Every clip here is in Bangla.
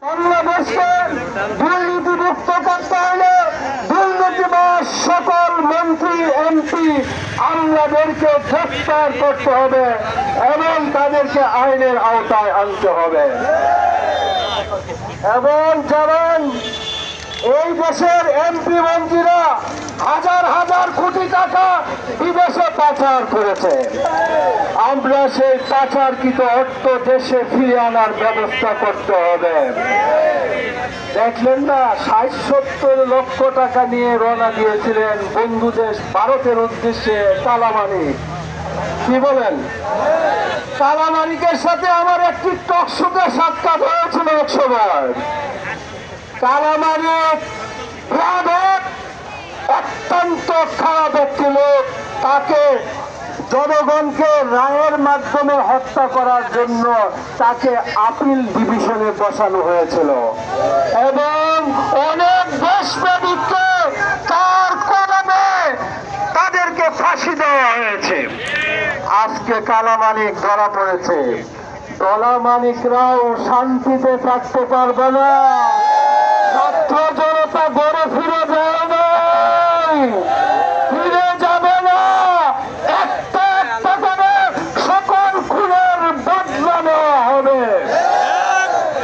বাংলাদেশকে দুর্নীতিমুক্ত করতে হলে দুর্নীতিবাজ সকল মন্ত্রী এমপি আমলাদেরকে গ্রেফতার করতে হবে এবং তাদেরকে আইনের আওতায় আনতে হবে। এবং যেমন এই দেশের এমপি মন্ত্রীরা হাজার হাজার কোটি টাকা বিদেশে পাচার করেছে, আমরা সেই পাচারকৃত অর্থ দেশে ফিরে আনার ব্যবস্থা করতে হবে। দেখলেন না ৬০-৭০ লক্ষ টাকা নিয়ে রওনা দিয়েছিলেন বন্ধু দেশ ভারতের উদ্দেশ্যে কালামানিক। কি বলেন? কালামানিকের সাথে আমার একটি টকশোতে সাক্ষাৎ হয়েছিল এক সময়। কালামানিক অত্যন্ত খারাপ একটি লোক, তাকে জনগণকে রায়ের মাধ্যমে হত্যা করার জন্য তাকে আপিল ডিভিশনে বসানো হয়েছিল এবং অনেক দেশপ্রেমিককে তার কলমে তাদেরকে ফাঁসি দেওয়া হয়েছে। আজকে কালামানিক ধরা পড়েছে, কালামানিকরাও শান্তিতে থাকতে পারবে না। ছাত্র জনতা গড়ে ফিরে যায় নাই, ফিরে যাবে না। একটা একটা করে সকল খুনের বদলা নেওয়া হবে।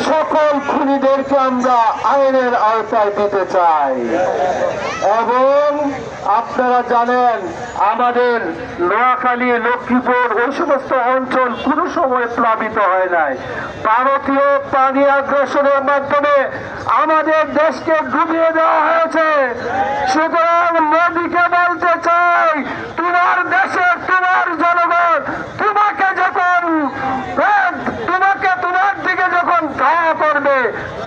সকল খুনিদেরকে আমরা আইনের আওতায় দিতে চাই। এবং আপনারা জানেন আমাদের নোয়াখালী, লক্ষ্মীপুর ওই সমস্ত অঞ্চল কোনো সময় প্লাবিত হয় নাই। ভারতীয় পানি আগ্রাসনের মাধ্যমে আমাদের দেশকে ডুবিয়ে দেওয়া হয়েছে। সুতরাং মোদীকে বলতে চাই, তোমার দেশের তোমার জনগণ তোমাকে যখন তোমার দিকে যখন ধাওয়া করবে,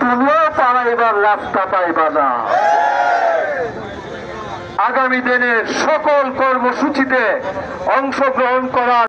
তুমিও পালাইবার রাস্তা পাইবা না। আগামী দিনের সকল কর্মসূচিতে অংশগ্রহণ করার